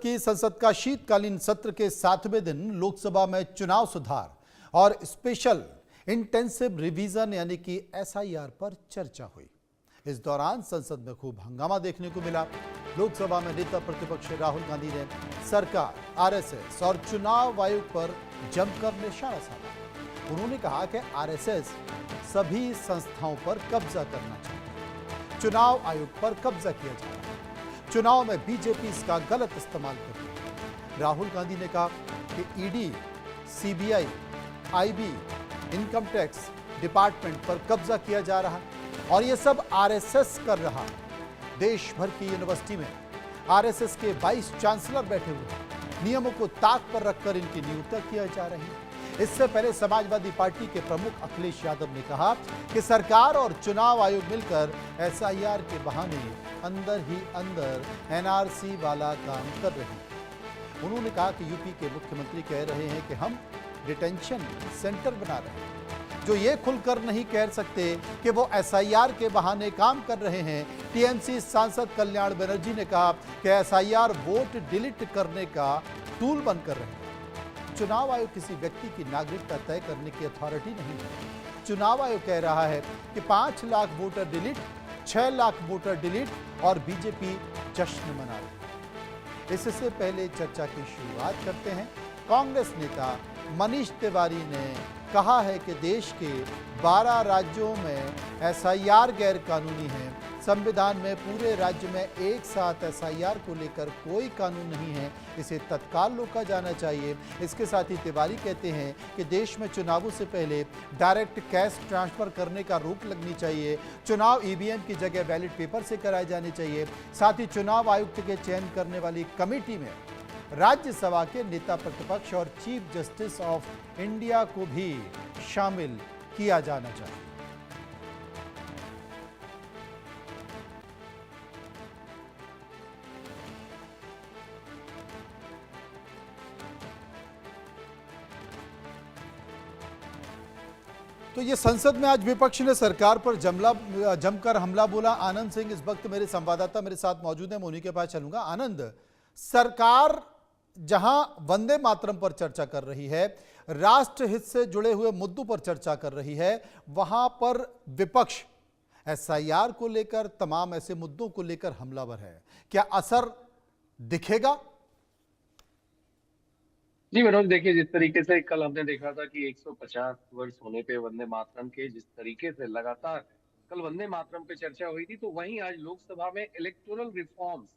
की संसद का शीतकालीन सत्र के 7वें दिन लोकसभा में चुनाव सुधार और स्पेशल इंटेंसिव रिवीजन यानी कि एसआईआर पर चर्चा हुई। इस दौरान संसद में खूब हंगामा देखने को मिला। लोकसभा में नेता प्रतिपक्ष राहुल गांधी ने सरकार, आरएसएस और चुनाव आयोग पर जमकर निशाना साधा। उन्होंने कहा कि आरएसएस सभी संस्थाओं पर कब्जा करना चाहती है, चुनाव आयोग पर कब्जा किया जा रहा है, चुनाव में बीजेपी इसका गलत इस्तेमाल कर रही है। राहुल गांधी ने कहा कि ED, CBI, IB, income tax department पर कब्जा किया जा रहा है और यह सब आरएसएस कर रहा है। देश भर की यूनिवर्सिटी में आरएसएस के 22 चांसलर बैठे हुए हैं। नियमों को ताक पर रखकर इनकी नियुक्ति की जा रही है। इससे पहले समाजवादी पार्टी के प्रमुख अखिलेश यादव ने कहा कि सरकार और चुनाव आयोग मिलकर एसआईआर के बहाने अंदर ही अंदर एनआरसी वाला काम कर रहे हैं। उन्होंने कहा कि यूपी के मुख्यमंत्री कह रहे हैं कि हम डिटेंशन सेंटर बना रहे हैं, जो ये खुलकर नहीं कह सकते कि वो एसआईआर के बहाने काम कर रहे हैं। टीएमसी सांसद कल्याण बनर्जी ने कहा कि एसआईआर वोट डिलीट करने का टूल बनकर रहे हैं। चुनाव आयोग किसी व्यक्ति की नागरिकता तय करने की अथॉरिटी नहीं है। चुनाव आयोग कह रहा है कि 5 lakh voter delete, 6 lakh voter delete और बीजेपी जश्न मना रही है। इससे पहले चर्चा की शुरुआत करते हैं। कांग्रेस नेता मनीष तिवारी ने कहा है कि देश के 12 राज्यों में एसआईआर गैर कानूनी है। संविधान में पूरे राज्य में एक साथ एसआईआर को लेकर कोई कानून नहीं है, इसे तत्काल रोका जाना चाहिए। इसके साथ ही तिवारी कहते हैं कि देश में चुनावों से पहले डायरेक्ट कैश ट्रांसफर करने का रोक लगनी चाहिए। चुनाव ईवीएम की जगह बैलेट पेपर से कराए जाने चाहिए। साथ ही चुनाव आयुक्त के चयन करने वाली कमेटी में राज्यसभा के नेता प्रतिपक्ष और चीफ जस्टिस ऑफ इंडिया को भी शामिल किया जाना चाहिए। तो ये संसद में आज विपक्ष ने सरकार पर जमकर हमला बोला। आनंद सिंह इस वक्त मेरे संवाददाता मेरे साथ मौजूद है, मैं उन्हीं के पास चलूंगा। आनंद, सरकार जहां वंदे मातरम पर चर्चा कर रही है, राष्ट्र हित से जुड़े हुए मुद्दों पर चर्चा कर रही है, वहां पर विपक्ष एसआईआर को लेकर, तमाम ऐसे मुद्दों को लेकर हमलावर है। क्या असर दिखेगा? जी मनोज, देखिए, जिस तरीके से कल हमने देखा था कि 150 वर्ष होने पे वंदे मातरम के जिस तरीके से लगातार कल वंदे मातरम पे चर्चा हुई थी, तो वहीं आज लोकसभा में इलेक्टोरल रिफॉर्म्स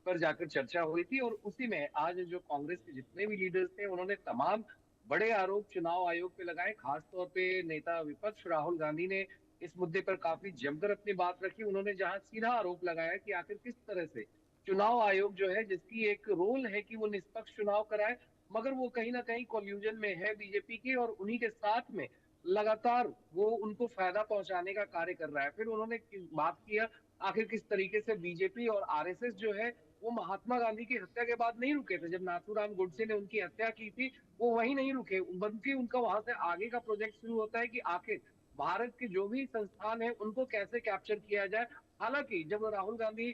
पर जाकर चर्चा हुई थी। और उसी में आज जो कांग्रेस के जितने भी लीडर्स थे, उन्होंने तमाम बड़े आरोप चुनाव आयोग पे लगाए। खासतौर पे नेता विपक्ष राहुल गांधी ने इस मुद्दे पर काफी जमकर अपनी बात रखी। उन्होंने जहां सीधा आरोप लगाया कि आखिर किस तरह से चुनाव आयोग जो है, जिसकी एक रोल है कि वो निष्पक्ष चुनाव कराए, मगर वो कहीं ना कहीं कॉल्यूजन में है बीजेपी के, और उन्हीं के साथ में लगातार वो उनको फायदा पहुंचाने का कार्य कर रहा है। फिर उन्होंने बात किया आखिर किस तरीके से बीजेपी और आरएसएस जो है वो महात्मा गांधी की हत्या के बाद नहीं रुके थे। जब नाथूराम गोडसे ने उनकी हत्या की थी, वो वहीं नहीं रुके, बल्कि उनका वहां से आगे का प्रोजेक्ट शुरू होता है कि आखिर भारत के जो भी संस्थान है उनको कैसे कैप्चर किया जाए। हालांकि जब राहुल गांधी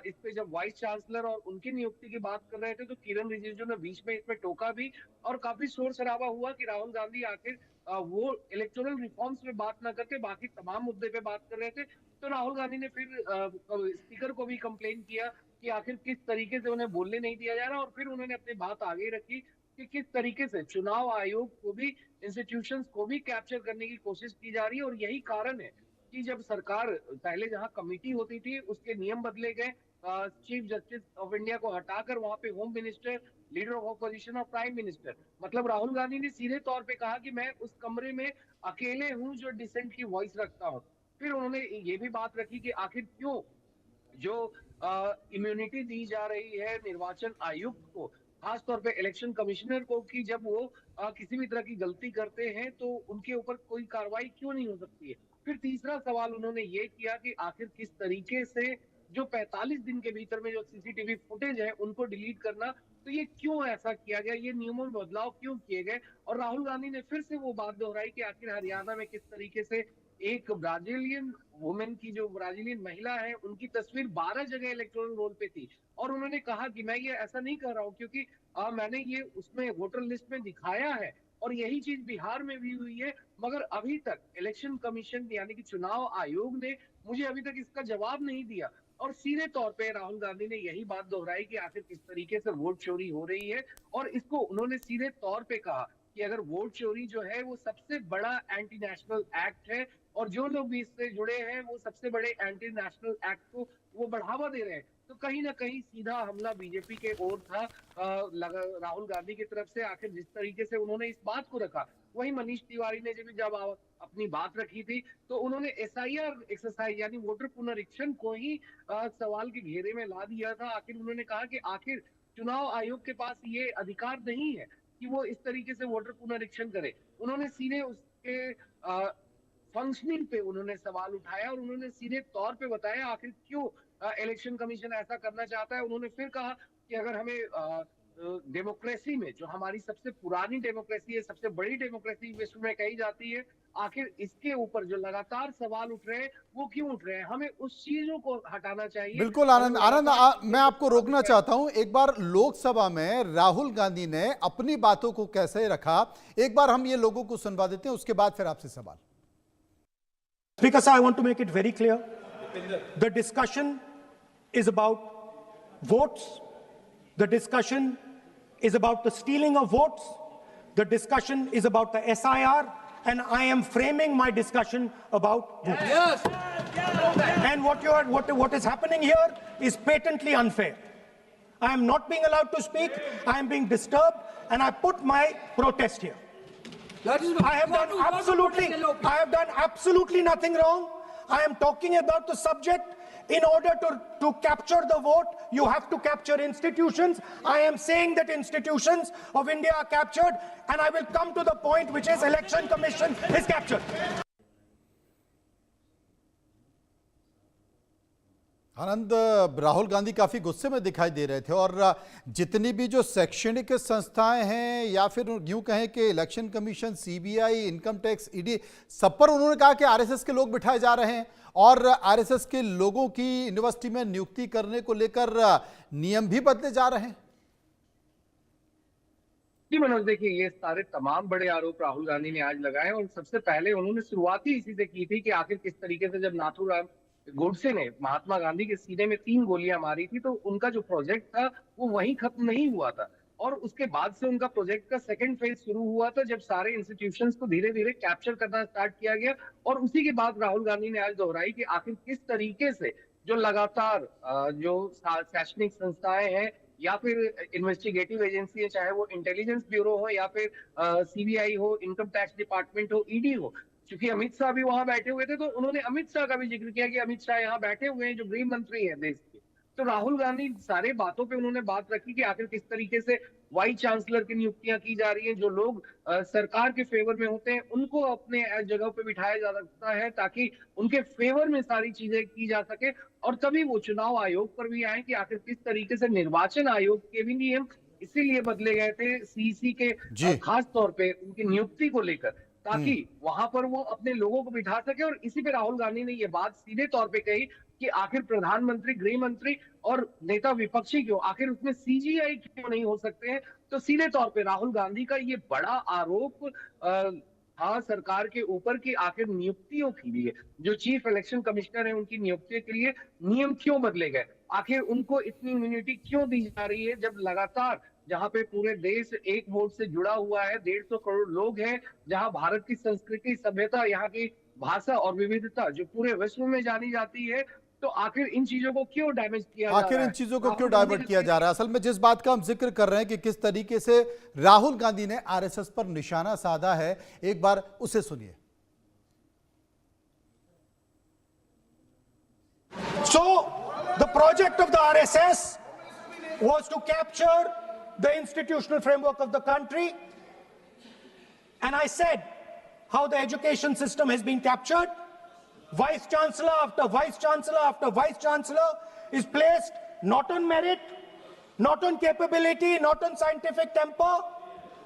इस पे जब वाइस चांसलर और उनकी नियुक्ति की बात कर रहे थे, तो किरण रिजिजू ने बीच में इसमें टोका भी और काफी शोर शराबा हुआ कि राहुल गांधी आखिर वो इलेक्टोरल रिफॉर्म्स में बात ना करके बाकी तमाम मुद्दे पे बात कर रहे थे। तो राहुल गांधी ने फिर स्पीकर को भी कंप्लेन किया कि आखिर किस तरीके से उन्हें बोलने नहीं दिया जा रहा, और फिर उन्होंने अपनी बात आगे रखी कि किस तरीके से चुनाव आयोग को भी, इंस्टीट्यूशंस को भी कैप्चर करने की कोशिश की जा रही है। और यही कारण है कि जब सरकार पहले जहां कमेटी होती थी उसके नियम बदले गए, चीफ जस्टिस ऑफ इंडिया को हटाकर वहां पे home minister, leader of opposition और प्राइम मिनिस्टर, मतलब राहुल गांधी ने सीधे तौर पे कहा कि मैं उस कमरे में अकेले हूं जो डिसेंट की वॉइस रखता हूं। फिर उन्होंने ये भी बात रखी कि आखिर क्यों जो इम्यूनिटी दी जा रही है निर्वाचन आयुक्त को, खासतौर पे इलेक्शन कमिश्नर को, कि जब वो किसी भी तरह की गलती करते हैं तो उनके ऊपर कोई कार्रवाई क्यों नहीं हो सकती है। फिर तीसरा सवाल उन्होंने ये किया कि आखिर किस तरीके से जो 45 दिन के भीतर में जो सीसीटीवी फुटेज है उनको डिलीट करना, तो ये क्यों ऐसा किया गया, ये नियमों में बदलाव क्यों किए गए। और राहुल गांधी ने फिर से वो बात दोहराई कि आखिर हरियाणा में किस तरीके से एक ब्राजीलियन वुमेन की, जो ब्राजीलियन महिला है, उनकी तस्वीर 12 जगह इलेक्टोरल रोल पे थी। और उन्होंने कहा कि मैं ये ऐसा नहीं कर रहा हूँ क्योंकि मैंने ये उसमें वोटर लिस्ट में दिखाया है, और यही चीज बिहार में भी हुई है, मगर अभी तक इलेक्शन कमीशन यानी कि चुनाव आयोग ने मुझे अभी तक इसका जवाब नहीं दिया। और सीधे तौर पे राहुल गांधी ने यही बात दोहराई कि आखिर किस तरीके से वोट चोरी हो रही है, और इसको उन्होंने सीधे तौर पे कहा कि अगर वोट चोरी जो है वो सबसे बड़ा एंटी नेशनल एक्ट है, और जो लोग भी इससे जुड़े हैं वो सबसे बड़े एंटी नेशनल एक्ट को वो बढ़ावा दे रहे हैं। तो कहीं ना कहीं सीधा हमला बीजेपी के ओर था राहुल गांधी की तरफ से। आखिर जिस तरीके से उन्होंने इस बात को रखा, वही मनीष तिवारी ने जब अपनी बात रखी थी, तो उन्होंने एसआईआर एक्सरसाइज यानी वोटर पुनरीक्षण को ही सवाल के घेरे में ला दिया था। आखिर उन्होंने कहा कि आखिर चुनाव आयोग के पास ये अधिकार नहीं है कि वो इस तरीके से वोटर पुनरीक्षण करे। उन्होंने सीधे उसके फंक्शनिंग पे उन्होंने सवाल उठाया, और उन्होंने सीधे तौर पे बताया आखिर क्यों इलेक्शन कमीशन ऐसा करना चाहता है। उन्होंने फिर कहा कि अगर हमें डेमोक्रेसी में, जो हमारी सबसे पुरानी डेमोक्रेसी है, सबसे बड़ी डेमोक्रेसी विश्व में कही जाती है, आखिर इसके ऊपर जो लगातार सवाल उठ रहे हैं वो क्यों उठ रहे हैं, हमें उस चीजों को हटाना चाहिए। बिल्कुल आनंद, मैं आपको रोकना चाहता हूं। एक बार लोकसभा में राहुल गांधी ने अपनी बातों को कैसे रखा, एक बार हम ये लोगों को सुनवा देते हैं, उसके बाद फिर आपसे सवाल। Speaker sir, I want to make it very clear. The discussion is about votes. The discussion is about the stealing of votes. The discussion is about the SIR, and I am framing my discussion about votes. Yes. And what is happening here is patently unfair. I am not being allowed to speak. I am being disturbed, and I put my protest here. I have done absolutely nothing wrong. I am talking about the subject. In order to capture the vote, you have to capture institutions. I am saying that institutions of India are captured, and I will come to the point, which is Election Commission is captured. आनंद, राहुल गांधी काफी गुस्से में दिखाई दे रहे थे, और जितनी भी जो शैक्षणिक संस्थाएं हैं या फिर यूं कहें कि election commission, CBI, income tax, ED, सब पर उन्होंने कहा कि आरएसएस के लोग बिठाए जा रहे हैं, और आरएसएस के लोगों की यूनिवर्सिटी में नियुक्ति करने को लेकर नियम भी बदले जा रहे हैं। जी मनोज, देखिए ये सारे तमाम बड़े आरोप राहुल गांधी ने आज लगाए, और सबसे पहले उन्होंने शुरुआत ही इसी से की थी कि आखिर किस तरीके से जब नाथूराम गोडसे ने महात्मा गांधी के सीने में 3 गोलियां मारी थी, तो उनका जो प्रोजेक्ट था वो वहीं खत्म नहीं हुआ था, और उसके बाद से उनका प्रोजेक्ट का सेकंड फेज शुरू हुआ था, जब सारे इंस्टीट्यूशंस को धीरे धीरे कैप्चर करना स्टार्ट किया गया। और उसी के बाद राहुल गांधी ने आज दोहराई कि आखिर किस तरीके से जो लगातार जो शैक्षणिक संस्थाएं हैं या फिर इन्वेस्टिगेटिव एजेंसी है, चाहे वो इंटेलिजेंस ब्यूरो हो या फिर सीबीआई हो, इनकम टैक्स डिपार्टमेंट हो, ईडी हो, क्योंकि अमित शाह भी वहां बैठे हुए थे, तो उन्होंने अमित शाह का भी जिक्र किया कि अमित शाह यहाँ बैठे हुए हैं, जो गृह मंत्री है देश के। तो राहुल गांधी सारे बातों पे उन्होंने बात रखी कि आखिर किस तरीके से वाइस चांसलर की नियुक्तियां की जा रही हैं, जो लोग सरकार के फेवर में होते हैं उनको अपने जगह पे बिठाया जा सकता है, ताकि उनके फेवर में सारी चीजें की जा सके। और तभी वो चुनाव आयोग पर भी आए कि आखिर किस तरीके से निर्वाचन आयोग के भी नियम इसीलिए बदले गए थे सीईसी के, खास तौर पे उनकी नियुक्ति को लेकर, ताकि वहां पर वो अपने लोगों को बिठा सके। और इसी पे राहुल गांधी ने ये बात सीधे तौर पे कही कि आखिर प्रधानमंत्री, गृह मंत्री और नेता विपक्षी क्यों, आखिर उसमें सीजीआई क्यों नहीं हो सकते हैं। तो सीधे तौर पे राहुल गांधी का ये बड़ा आरोप था सरकार के ऊपर कि आखिर नियुक्तियों के लिए, जो चीफ इलेक्शन कमिश्नर है, उनकी नियुक्ति के लिए नियम क्यों बदले गए, आखिर उनको इतनी इम्यूनिटी क्यों दी जा रही है, जब लगातार जहां पे पूरे देश एक वोट से जुड़ा हुआ है, 150 करोड़ लोग हैं, जहां भारत की संस्कृति, सभ्यता, यहाँ की भाषा और विविधता जो पूरे विश्व में जानी जाती है, तो आखिर इन चीजों को क्यों डैमेज किया जा रहा है? आखिर इन चीजों को क्यों डाइवर्ट किया जा रहा है? असल में जिस बात का हम जिक्र कर रहे हैं कि किस तरीके से राहुल गांधी ने आरएसएस पर निशाना साधा है, एक बार उसे सुनिए। So the project of the RSS was to capture the institutional framework of the country, and I said how the education system has been captured. Vice Chancellor after Vice Chancellor after Vice Chancellor is placed not on merit, not on capability, not on scientific temper,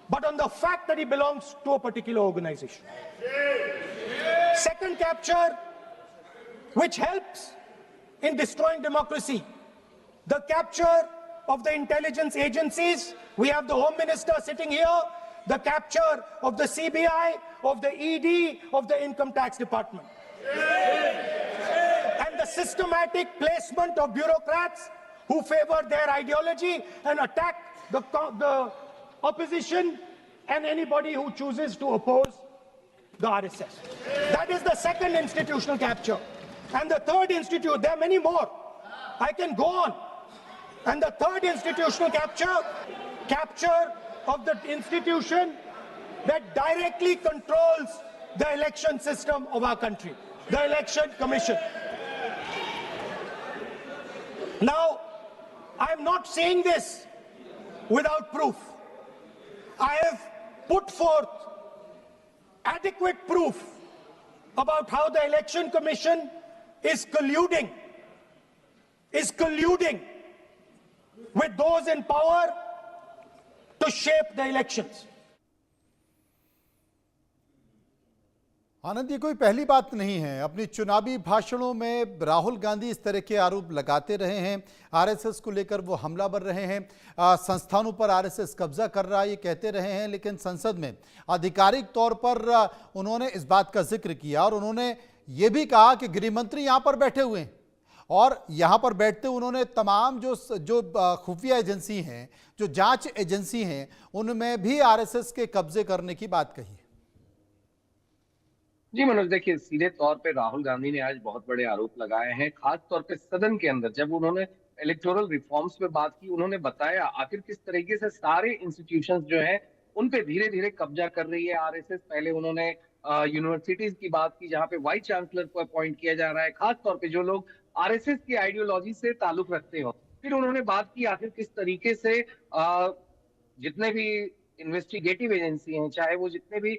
but on the fact that he belongs to a particular organization. Second capture, which helps in destroying democracy, the capture of the intelligence agencies. We have the Home Minister sitting here, the capture of the CBI, of the ED, of the Income Tax Department. And the systematic placement of bureaucrats who favor their ideology and attack the opposition and anybody who chooses to oppose the RSS. That is the second institutional capture. And the third there are many more. I can go on. And the third institutional capture of the institution that directly controls the election system of our country, the Election Commission. Now, I'm not saying this without proof. I have put forth adequate proof about how the Election Commission is colluding with those in power to shape the elections. आनंद, ये कोई पहली बात नहीं है। अपनी चुनावी भाषणों में राहुल गांधी इस तरह के आरोप लगाते रहे हैं। आरएसएस को लेकर वो हमलावर रहे हैं, संस्थानों पर आरएसएस कब्जा कर रहा है ये कहते रहे हैं, लेकिन संसद में आधिकारिक तौर पर उन्होंने इस बात का जिक्र किया और उन्होंने ये भी कहा कि गृह मंत्री यहाँ पर बैठे हुए हैं और यहाँ पर बैठते उन्होंने तमाम जो खुफिया एजेंसी हैं, जो जांच एजेंसी हैं, उनमें भी आरएसएस के कब्जे करने की बात कही है। जी मनोज, देखिए सीधे तौर पे राहुल गांधी ने आज बहुत बड़े आरोप लगाए हैं, खास तौर पे सदन के अंदर जब उन्होंने इलेक्टोरल रिफॉर्म्स पे बात की। उन्होंने बताया आखिर किस तरीके से सारे इंस्टीट्यूशंस जो हैं उन पे धीरे धीरे कब्जा कर रही है आरएसएस। पहले उन्होंने यूनिवर्सिटीज की बात की जहां पे वाइस चांसलर को अपॉइंट किया जा रहा है, खास तौर पे जो लोग आरएसएस की आइडियोलॉजी से ताल्लुक रखते हो। फिर उन्होंने बात की आखिर किस तरीके से जितने भी इन्वेस्टिगेटिव एजेंसी हैं, चाहे वो जितने भी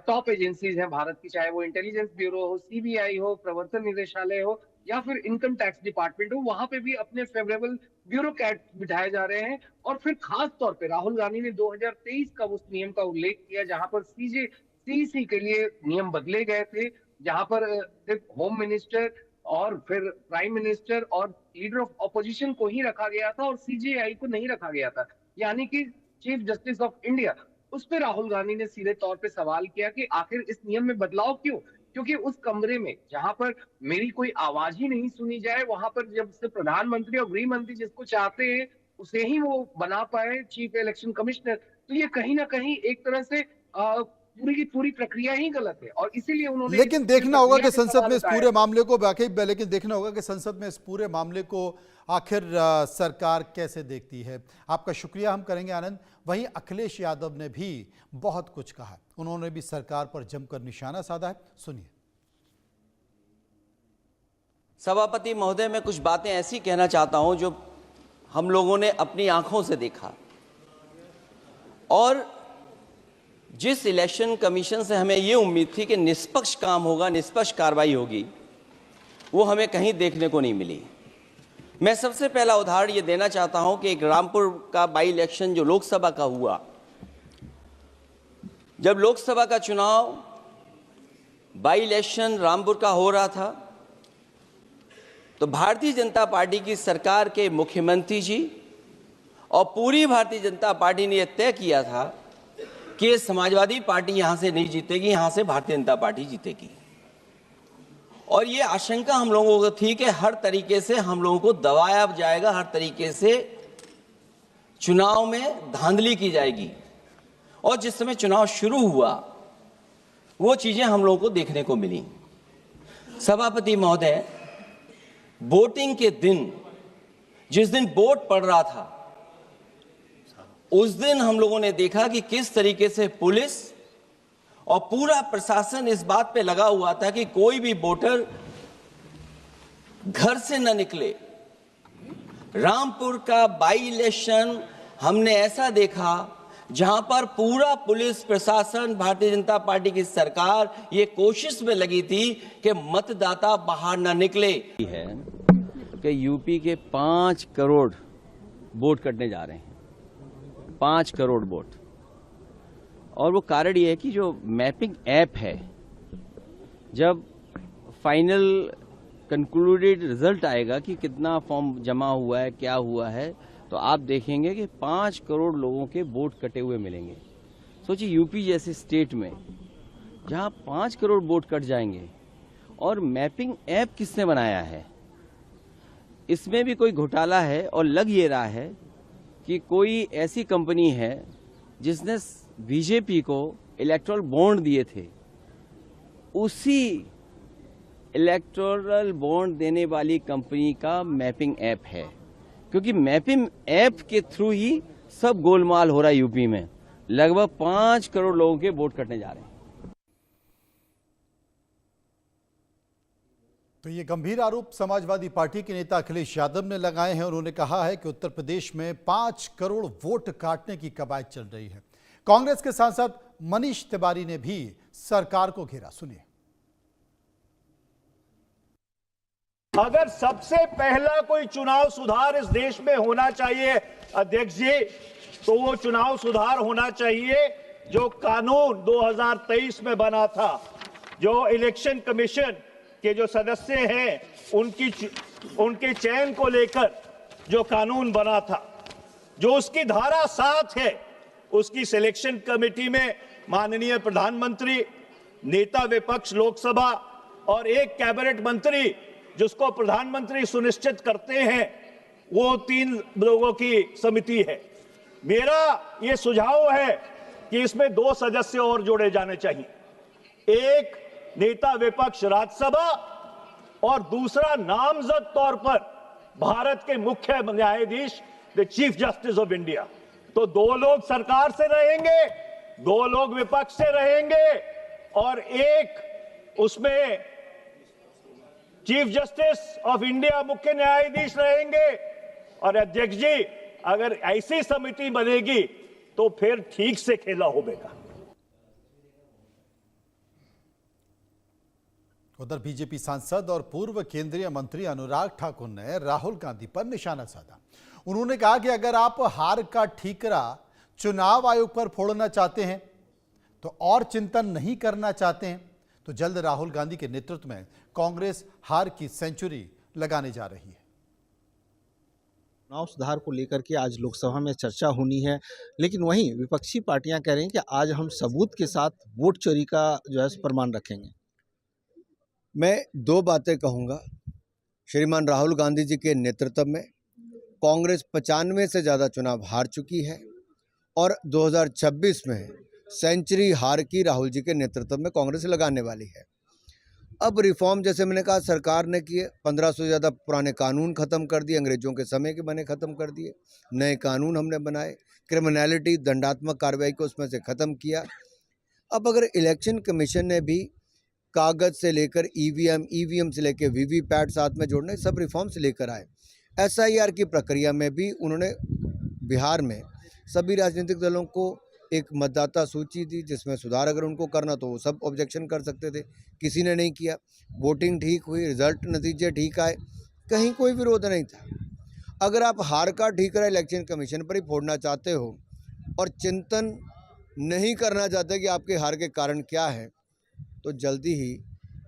टॉप एजेंसीज हैं भारत की, चाहे वो इंटेलिजेंस ब्यूरो हो, सीबीआई हो, प्रवर्तन निदेशालय हो या फिर इनकम टैक्स डिपार्टमेंट हो, वहां पे भी अपने फेवरेबल ब्यूरोक्रेट बिठाए जा रहे हैं। और फिर खास तौर पे राहुल गांधी ने 2023 का उस नियम का उल्लेख किया जहां पर सीसी के लिए नियम बदले गए थे, जहां पर सिर्फ होम मिनिस्टर और फिर प्राइम मिनिस्टर और लीडर ऑफ ऑपोजिशन को ही रखा गया था और सीजेआई को नहीं रखा गया था, यानी कि चीफ जस्टिस ऑफ इंडिया। उस पे राहुल गांधी ने सीधे तौर पे सवाल किया कि आखिर इस नियम में बदलाव क्यों? क्योंकि उस कमरे में जहां पर मेरी कोई आवाज ही नहीं सुनी जाए, वहां पर जब से प्रधानमंत्री और गृह मंत्री जिसको चाहते हैं उसे ही वो बना पाए चीफ इलेक्शन कमिश्नर, तो ये कहीं ना कहीं एक तरह से पूरी की पूरी प्रक्रिया ही गलत है। और इसीलिए उन्होंने लेकिन देखना होगा कि संसद में इस पूरे मामले को लेकिन देखना होगा कि संसद में इस पूरे मामले को आखिर सरकार कैसे देखती है। आपका शुक्रिया हम करेंगे आनंद। वहीं अखिलेश यादव ने भी बहुत कुछ कहा, उन्होंने भी सरकार पर जमकर निशाना साधा है, सुनिए। सभापति महोदय, मैं कुछ बातें ऐसी कहना चाहता हूं जो हम लोगों ने अपनी आंखों से देखा और जिस इलेक्शन कमीशन से हमें ये उम्मीद थी कि निष्पक्ष काम होगा, निष्पक्ष कार्रवाई होगी, वो हमें कहीं देखने को नहीं मिली। मैं सबसे पहला उदाहरण ये देना चाहता हूं कि एक रामपुर का बाई इलेक्शन जो लोकसभा का हुआ, जब लोकसभा का चुनाव बाई इलेक्शन रामपुर का हो रहा था तो भारतीय जनता पार्टी की सरकार के मुख्यमंत्री जी और पूरी भारतीय जनता पार्टी ने यह तय किया था कि समाजवादी पार्टी यहां से नहीं जीतेगी, यहां से भारतीय जनता पार्टी जीतेगी। और ये आशंका हम लोगों को थी कि हर तरीके से हम लोगों को दबाया जाएगा, हर तरीके से चुनाव में धांधली की जाएगी। और जिस समय चुनाव शुरू हुआ वो चीजें हम लोगों को देखने को मिली। सभापति महोदय, वोटिंग के दिन जिस दिन वोट पड़ रहा था उस दिन हम लोगों ने देखा कि किस तरीके से पुलिस और पूरा प्रशासन इस बात पे लगा हुआ था कि कोई भी वोटर घर से न निकले। रामपुर का बाई इलेक्शन हमने ऐसा देखा जहां पर पूरा पुलिस प्रशासन, भारतीय जनता पार्टी की सरकार ये कोशिश में लगी थी कि मतदाता बाहर न निकले। है कि यूपी के 5 करोड़ वोट कटने जा रहे हैं, 5 करोड़ वोट। और वो कारण ये है कि जो मैपिंग ऐप है जब फाइनल कंक्लूडेड रिजल्ट आएगा कि कितना फॉर्म जमा हुआ है, क्या हुआ है, तो आप देखेंगे कि 5 करोड़ लोगों के वोट कटे हुए मिलेंगे। सोचिए यूपी जैसे स्टेट में जहां 5 करोड़ वोट कट जाएंगे, और मैपिंग ऐप किसने बनाया है, इसमें भी कोई घोटाला है। और लग ये रहा है कि कोई ऐसी कंपनी है जिसने बीजेपी को इलेक्टोरल बॉन्ड दिए थे, उसी इलेक्टोरल बॉन्ड देने वाली कंपनी का मैपिंग ऐप है, क्योंकि मैपिंग ऐप के थ्रू ही सब गोलमाल हो रहा है यूपी में। लगभग 5 करोड़ लोगों के वोट कटने जा रहे हैं। तो ये गंभीर आरोप समाजवादी पार्टी के नेता अखिलेश यादव ने लगाए हैं। उन्होंने कहा है कि उत्तर प्रदेश में 5 करोड़ वोट काटने की कवायद चल रही है। कांग्रेस के सांसद मनीष तिवारी ने भी सरकार को घेरा। सुनिए। अगर सबसे पहला कोई चुनाव सुधार इस देश में होना चाहिए अध्यक्ष जी, तो वो चुनाव सुधार होना चाहिए जो कानून 2023 में बना था, जो इलेक्शन कमीशन के जो सदस्य हैं उनके चयन को लेकर जो कानून बना था, जो उसकी धारा 7 है, उसकी सिलेक्शन कमेटी में माननीय प्रधानमंत्री, नेता विपक्ष लोकसभा और एक कैबिनेट मंत्री जिसको प्रधानमंत्री सुनिश्चित करते हैं, वो 3 लोगों की समिति है। मेरा ये सुझाव है कि इसमें 2 सदस्य और जोड़े जाने चाहिए, एक नेता विपक्ष राज्यसभा और दूसरा नामजद तौर पर भारत के मुख्य न्यायाधीश the chief justice of India. तो 2 लोग सरकार से रहेंगे, 2 लोग विपक्ष से रहेंगे और एक उसमें चीफ जस्टिस ऑफ इंडिया मुख्य न्यायाधीश रहेंगे। और अध्यक्ष जी, अगर ऐसी समिति बनेगी तो फिर ठीक से खेला होगा। उधर बीजेपी सांसद और पूर्व केंद्रीय मंत्री अनुराग ठाकुर ने राहुल गांधी पर निशाना साधा। उन्होंने कहा कि अगर आप हार का ठीकरा चुनाव आयोग पर फोड़ना चाहते हैं तो और चिंतन नहीं करना चाहते हैं तो जल्द राहुल गांधी के नेतृत्व में कांग्रेस हार की सेंचुरी लगाने जा रही है। चुनाव सुधार को लेकर के आज लोकसभा में चर्चा होनी है, लेकिन वहीं विपक्षी पार्टियां कह रही हैं कि आज हम सबूत के साथ वोट चोरी का जो है प्रमाण रखेंगे। मैं 2 बातें कहूँगा। श्रीमान राहुल गांधी जी के नेतृत्व में कांग्रेस 95 से ज़्यादा चुनाव हार चुकी है और 2026 में सेंचुरी हार की राहुल जी के नेतृत्व में कांग्रेस लगाने वाली है। अब रिफॉर्म जैसे मैंने कहा सरकार ने किए, 1500 से ज़्यादा पुराने कानून ख़त्म कर दिए, अंग्रेजों के समय के बने ख़त्म कर दिए, नए कानून हमने बनाए, क्रिमिनलिटी दंडात्मक कार्रवाई को उसमें से ख़त्म किया। अब अगर इलेक्शन कमीशन ने भी कागज़ से लेकर ईवीएम से लेकर वीवीपैट साथ में जोड़ने सब रिफॉर्म्स लेकर आए। SIR की प्रक्रिया में भी उन्होंने बिहार में सभी राजनीतिक दलों को एक मतदाता सूची दी जिसमें सुधार अगर उनको करना तो वो सब ऑब्जेक्शन कर सकते थे, किसी ने नहीं किया। वोटिंग ठीक हुई, रिजल्ट नतीजे ठीक आए, कहीं कोई विरोध नहीं था। अगर आप हार का ठीकरा इलेक्शन कमीशन पर ही फोड़ना चाहते हो और चिंतन नहीं करना चाहते कि आपके हार के कारण क्या है, तो जल्दी ही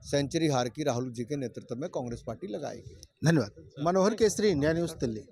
सेंचुरी हार की राहुल जी के नेतृत्व में कांग्रेस पार्टी लगाएगी। धन्यवाद। मनोहर केसरी, इंडिया न्यूज़, दिल्ली।